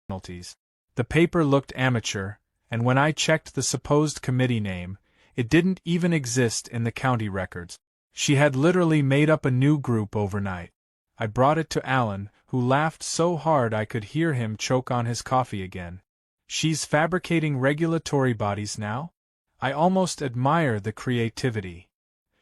penalties. The paper looked amateur, and when I checked the supposed committee name, it didn't even exist in the county records. She had literally made up a new group overnight. I brought it to Alan, who laughed so hard I could hear him choke on his coffee again. She's fabricating regulatory bodies now? I almost admire the creativity.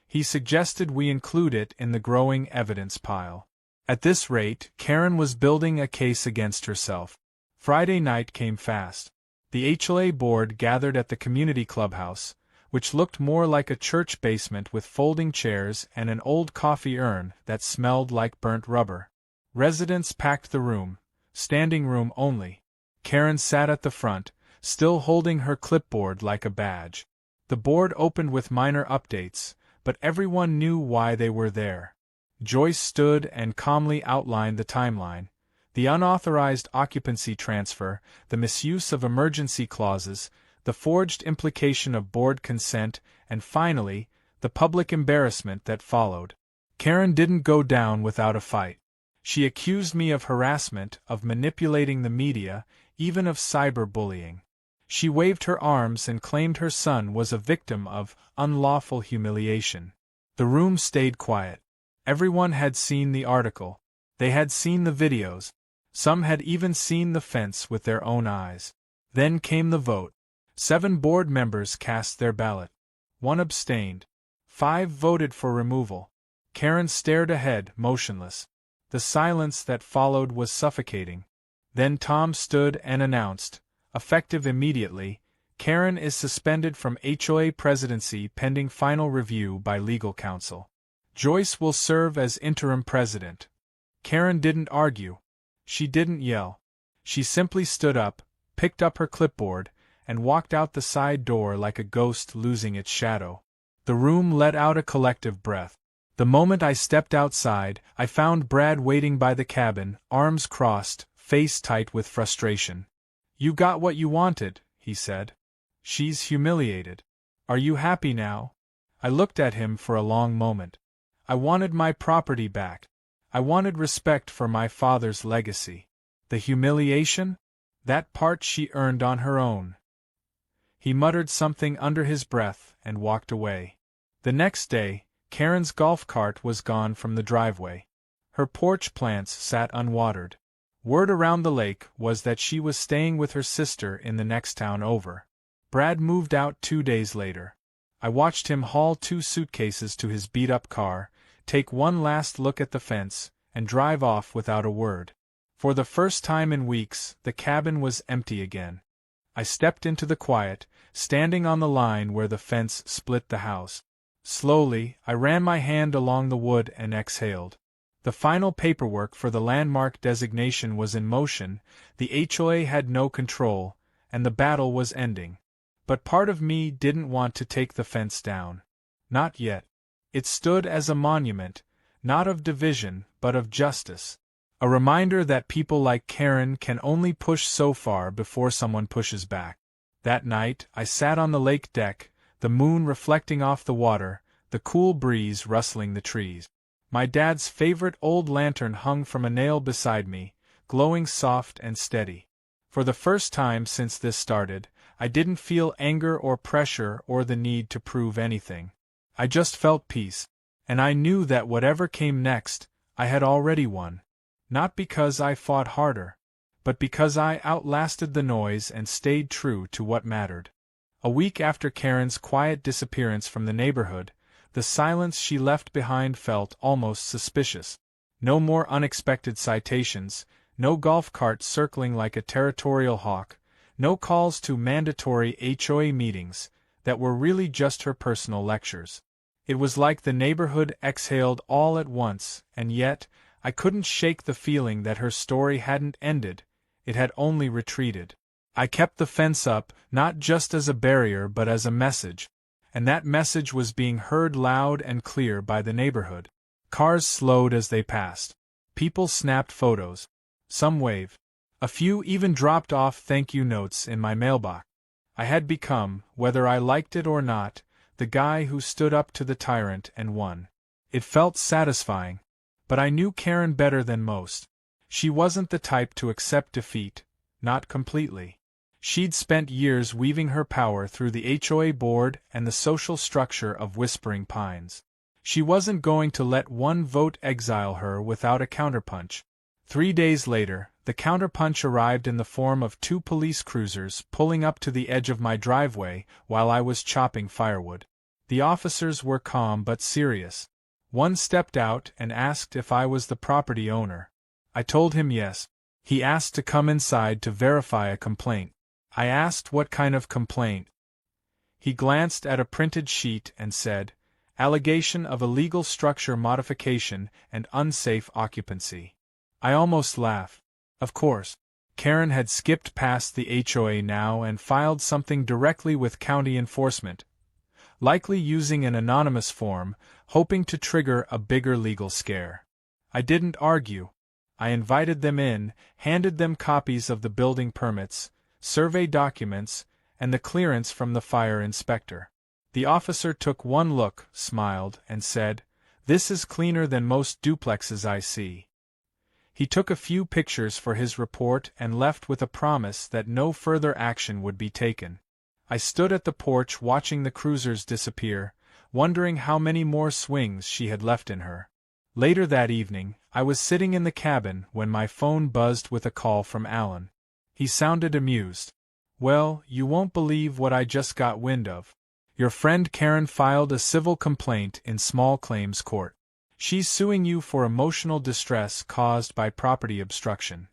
He suggested we include it in the growing evidence pile. At this rate, Karen was building a case against herself. Friday night came fast. The HOA board gathered at the community clubhouse, which looked more like a church basement with folding chairs and an old coffee urn that smelled like burnt rubber. Residents packed the room, standing room only. Karen sat at the front, still holding her clipboard like a badge. The board opened with minor updates, but everyone knew why they were there. Joyce stood and calmly outlined the timeline: the unauthorized occupancy transfer, the misuse of emergency clauses, the forged implication of board consent, and finally, the public embarrassment that followed. Karen didn't go down without a fight. She accused me of harassment, of manipulating the media, even of cyberbullying. She waved her arms and claimed her son was a victim of unlawful humiliation. The room stayed quiet. Everyone had seen the article. They had seen the videos. Some had even seen the fence with their own eyes. Then came the vote. 7 board members cast their ballot. 1 abstained. 5 voted for removal. Karen stared ahead, motionless. The silence that followed was suffocating. Then Tom stood and announced, effective immediately, Karen is suspended from HOA presidency pending final review by legal counsel. Joyce will serve as interim president. Karen didn't argue. She didn't yell. She simply stood up, picked up her clipboard, and walked out the side door like a ghost losing its shadow. The room let out a collective breath. The moment I stepped outside, I found Brad waiting by the cabin, arms crossed, face tight with frustration. "You got what you wanted," he said. "She's humiliated. Are you happy now?" I looked at him for a long moment. I wanted my property back. I wanted respect for my father's legacy. The humiliation? That part she earned on her own. He muttered something under his breath and walked away. The next day, Karen's golf cart was gone from the driveway. Her porch plants sat unwatered. Word around the lake was that she was staying with her sister in the next town over. Brad moved out 2 days later. I watched him haul 2 suitcases to his beat-up car, take one last look at the fence, and drive off without a word. For the first time in weeks, the cabin was empty again. I stepped into the quiet, standing on the line where the fence split the house. Slowly, I ran my hand along the wood and exhaled. The final paperwork for the landmark designation was in motion, the HOA had no control, and the battle was ending. But part of me didn't want to take the fence down. Not yet. It stood as a monument, not of division, but of justice. A reminder that people like Karen can only push so far before someone pushes back. That night, I sat on the lake deck, the moon reflecting off the water, the cool breeze rustling the trees. My dad's favorite old lantern hung from a nail beside me, glowing soft and steady. For the first time since this started, I didn't feel anger or pressure or the need to prove anything. I just felt peace, and I knew that whatever came next, I had already won. Not because I fought harder, but because I outlasted the noise and stayed true to what mattered. A week after Karen's quiet disappearance from the neighborhood, the silence she left behind felt almost suspicious. No more unexpected citations, no golf cart circling like a territorial hawk, no calls to mandatory HOA meetings that were really just her personal lectures. It was like the neighborhood exhaled all at once, and yet, I couldn't shake the feeling that her story hadn't ended, it had only retreated. I kept the fence up, not just as a barrier but as a message, and that message was being heard loud and clear by the neighborhood. Cars slowed as they passed. People snapped photos. Some waved. A few even dropped off thank you notes in my mailbox. I had become, whether I liked it or not, the guy who stood up to the tyrant and won. It felt satisfying. But I knew Karen better than most. She wasn't the type to accept defeat, Not completely. She'd spent years weaving her power through the HOA board and the social structure of Whispering Pines. She wasn't going to let one vote exile her without a counterpunch. 3 days later, the counterpunch arrived in the form of 2 police cruisers pulling up to the edge of my driveway while I was chopping firewood. The officers were calm but serious. One stepped out and asked if I was the property owner. I told him yes. He asked to come inside to verify a complaint. I asked what kind of complaint. He glanced at a printed sheet and said, "Allegation of illegal structure modification and unsafe occupancy." I almost laughed. Of course, Karen had skipped past the HOA now and filed something directly with county enforcement, likely using an anonymous form, hoping to trigger a bigger legal scare. I didn't argue. I invited them in, handed them copies of the building permits, survey documents, and the clearance from the fire inspector. The officer took one look, smiled, and said, "This is cleaner than most duplexes I see." He took a few pictures for his report and left with a promise that no further action would be taken. I stood at the porch watching the cruisers disappear, wondering how many more swings she had left in her. Later that evening, I was sitting in the cabin when my phone buzzed with a call from Alan. He sounded amused. "Well, you won't believe what I just got wind of. Your friend Karen filed a civil complaint in small claims court. She's suing you for emotional distress caused by property obstruction."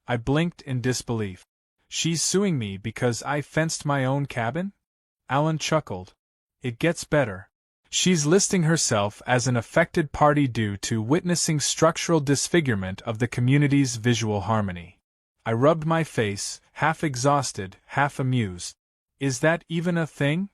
I blinked in disbelief. "She's suing me because I fenced my own cabin?" Alan chuckled. "It gets better. She's listing herself as an affected party due to witnessing structural disfigurement of the community's visual harmony." I rubbed my face, half exhausted, half amused. "Is that even a thing?"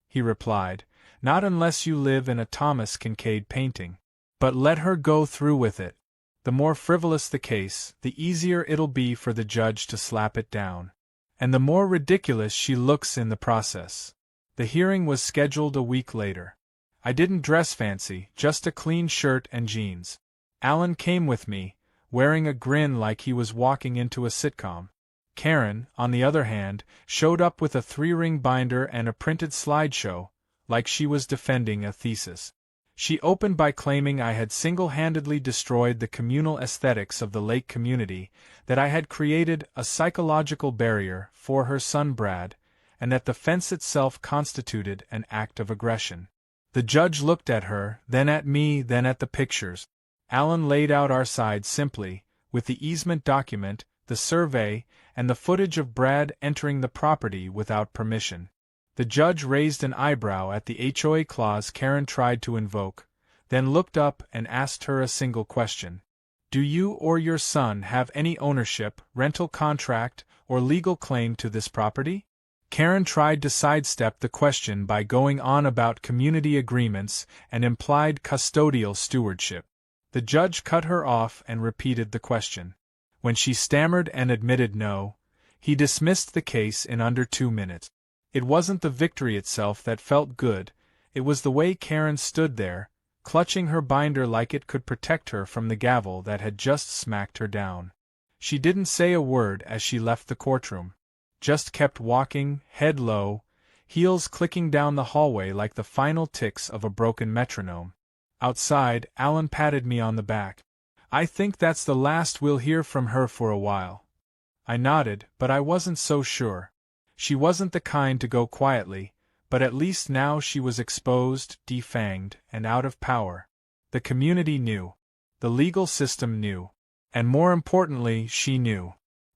He replied, "Not unless you live in a Thomas Kinkade painting. But let her go through with it. The more frivolous the case, the easier it'll be for the judge to slap it down. And the more ridiculous she looks in the process." The hearing was scheduled a week later. I didn't dress fancy, just a clean shirt and jeans. Alan came with me, wearing a grin like he was walking into a sitcom. Karen, on the other hand, showed up with a 3-ring binder and a printed slideshow, like she was defending a thesis. She opened by claiming I had single-handedly destroyed the communal aesthetics of the lake community, that I had created a psychological barrier for her son Brad, and that the fence itself constituted an act of aggression. The judge looked at her, then at me, then at the pictures. Alan laid out our side simply, with the easement document, the survey, and the footage of Brad entering the property without permission. The judge raised an eyebrow at the HOA clause Karen tried to invoke, then looked up and asked her a single question. "Do you or your son have any ownership, rental contract, or legal claim to this property?" Karen tried to sidestep the question by going on about community agreements and implied custodial stewardship. The judge cut her off and repeated the question. When she stammered and admitted no, he dismissed the case in under 2 minutes. It wasn't the victory itself that felt good, it was the way Karen stood there, clutching her binder like it could protect her from the gavel that had just smacked her down. She didn't say a word as she left the courtroom, just kept walking, head low, heels clicking down the hallway like the final ticks of a broken metronome. Outside, Alan patted me on the back. "I think that's the last we'll hear from her for a while." I nodded, but I wasn't so sure. She wasn't the kind to go quietly, but at least now she was exposed, defanged, and out of power. The community knew. The legal system knew. And more importantly, she knew.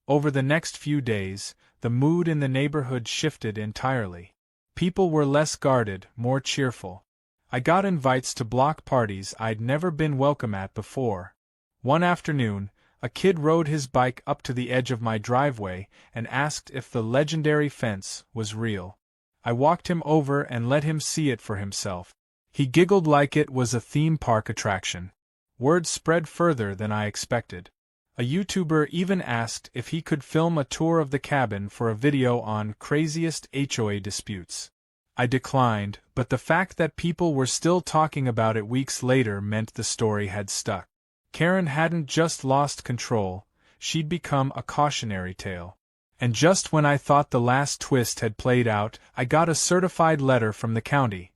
Over the next few days, the mood in the neighborhood shifted entirely. People were less guarded, more cheerful. I got invites to block parties I'd never been welcome at before. One afternoon, a kid rode his bike up to the edge of my driveway and asked if the legendary fence was real. I walked him over and let him see it for himself. He giggled like it was a theme park attraction. Word spread further than I expected. A YouTuber even asked if he could film a tour of the cabin for a video on craziest HOA disputes. I declined, but the fact that people were still talking about it weeks later meant the story had stuck. Karen hadn't just lost control, she'd become a cautionary tale. And just when I thought the last twist had played out, I got a certified letter from the county.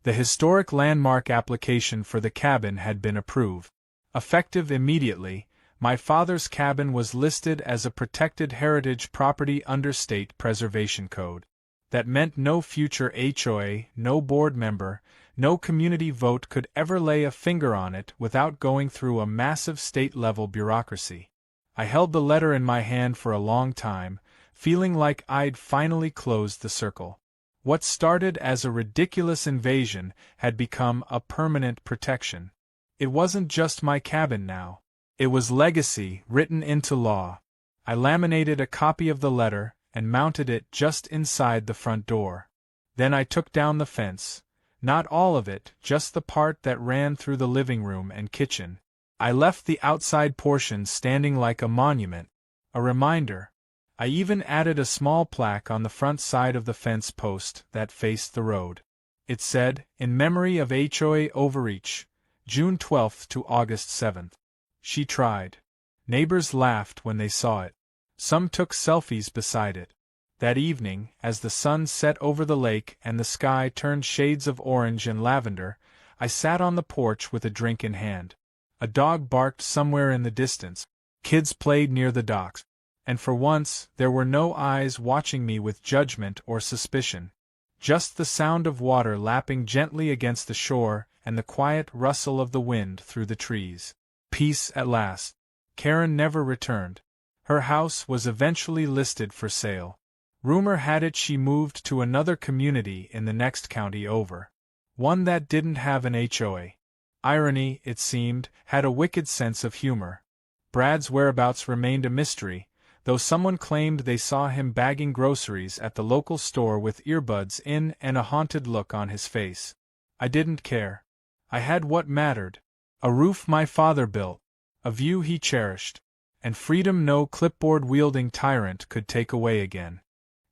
The historic landmark application for the cabin had been approved. Effective immediately, my father's cabin was listed as a protected heritage property under state preservation code. That meant no future HOA, no board member, no community vote could ever lay a finger on it without going through a massive state-level bureaucracy. I held the letter in my hand for a long time, feeling like I'd finally closed the circle. What started as a ridiculous invasion had become a permanent protection. It wasn't just my cabin now. It was legacy written into law. I laminated a copy of the letter and mounted it just inside the front door. Then I took down the fence. Not all of it, just the part that ran through the living room and kitchen. I left the outside portion standing like a monument, a reminder. I even added a small plaque on the front side of the fence post that faced the road. It said, "In memory of HOA Overreach, June 12th to August 7th. She tried." Neighbors laughed when they saw it. Some took selfies beside it. That evening, as the sun set over the lake and the sky turned shades of orange and lavender, I sat on the porch with a drink in hand. A dog barked somewhere in the distance. Kids played near the docks. And for once, there were no eyes watching me with judgment or suspicion. Just the sound of water lapping gently against the shore and the quiet rustle of the wind through the trees. Peace at last. Karen never returned. Her house was eventually listed for sale. Rumor had it she moved to another community in the next county over. One that didn't have an HOA. Irony, it seemed, had a wicked sense of humor. Brad's whereabouts remained a mystery, though someone claimed they saw him bagging groceries at the local store with earbuds in and a haunted look on his face. I didn't care. I had what mattered. A roof my father built, a view he cherished, and freedom no clipboard-wielding tyrant could take away again.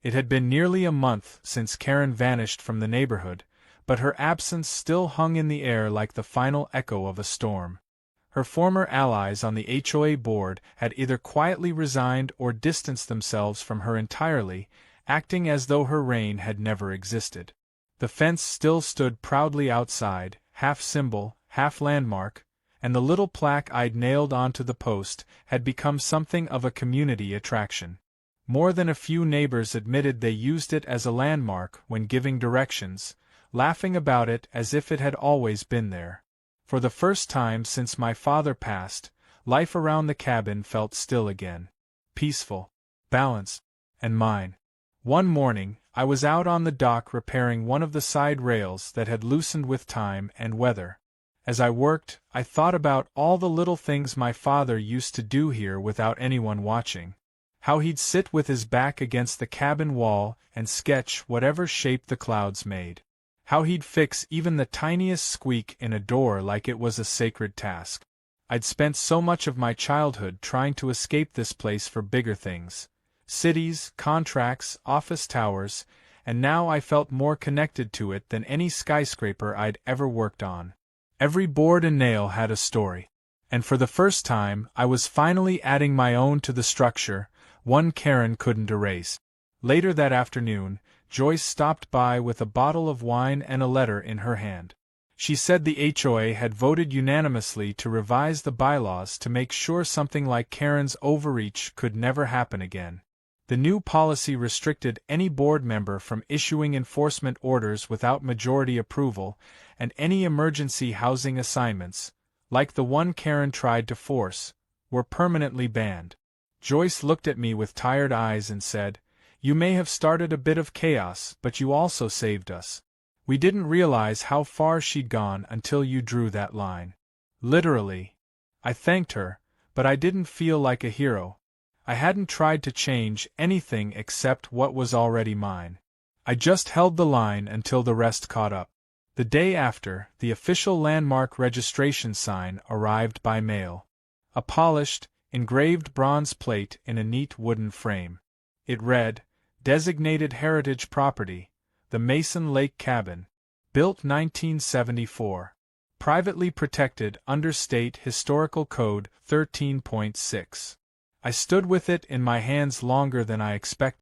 It had been nearly a month since Karen vanished from the neighborhood, but her absence still hung in the air like the final echo of a storm. Her former allies on the HOA board had either quietly resigned or distanced themselves from her entirely, acting as though her reign had never existed. The fence still stood proudly outside, half symbol, half landmark, and the little plaque I'd nailed onto the post had become something of a community attraction. More than a few neighbors admitted they used it as a landmark when giving directions, laughing about it as if it had always been there. For the first time since my father passed, life around the cabin felt still again. Peaceful, balanced, and mine. One morning, I was out on the dock repairing one of the side rails that had loosened with time and weather. As I worked, I thought about all the little things my father used to do here without anyone watching. How he'd sit with his back against the cabin wall and sketch whatever shape the clouds made. How he'd fix even the tiniest squeak in a door like it was a sacred task. I'd spent so much of my childhood trying to escape this place for bigger things. Cities, contracts, office towers, and now I felt more connected to it than any skyscraper I'd ever worked on. Every board and nail had a story. And for the first time, I was finally adding my own to the structure, one Karen couldn't erase. Later that afternoon, Joyce stopped by with a bottle of wine and a letter in her hand. She said the HOA had voted unanimously to revise the bylaws to make sure something like Karen's overreach could never happen again. The new policy restricted any board member from issuing enforcement orders without majority approval, and any emergency housing assignments, like the one Karen tried to force, were permanently banned. Joyce looked at me with tired eyes and said, "You may have started a bit of chaos, but you also saved us. We didn't realize how far she'd gone until you drew that line." Literally. I thanked her, but I didn't feel like a hero. I hadn't tried to change anything except what was already mine. I just held the line until the rest caught up. The day after, the official landmark registration sign arrived by mail. A polished, engraved bronze plate in a neat wooden frame. It read, "Designated Heritage Property, the Mason Lake Cabin, built 1974. Privately protected under State Historical Code 13.6. I stood with it in my hands longer than I expected.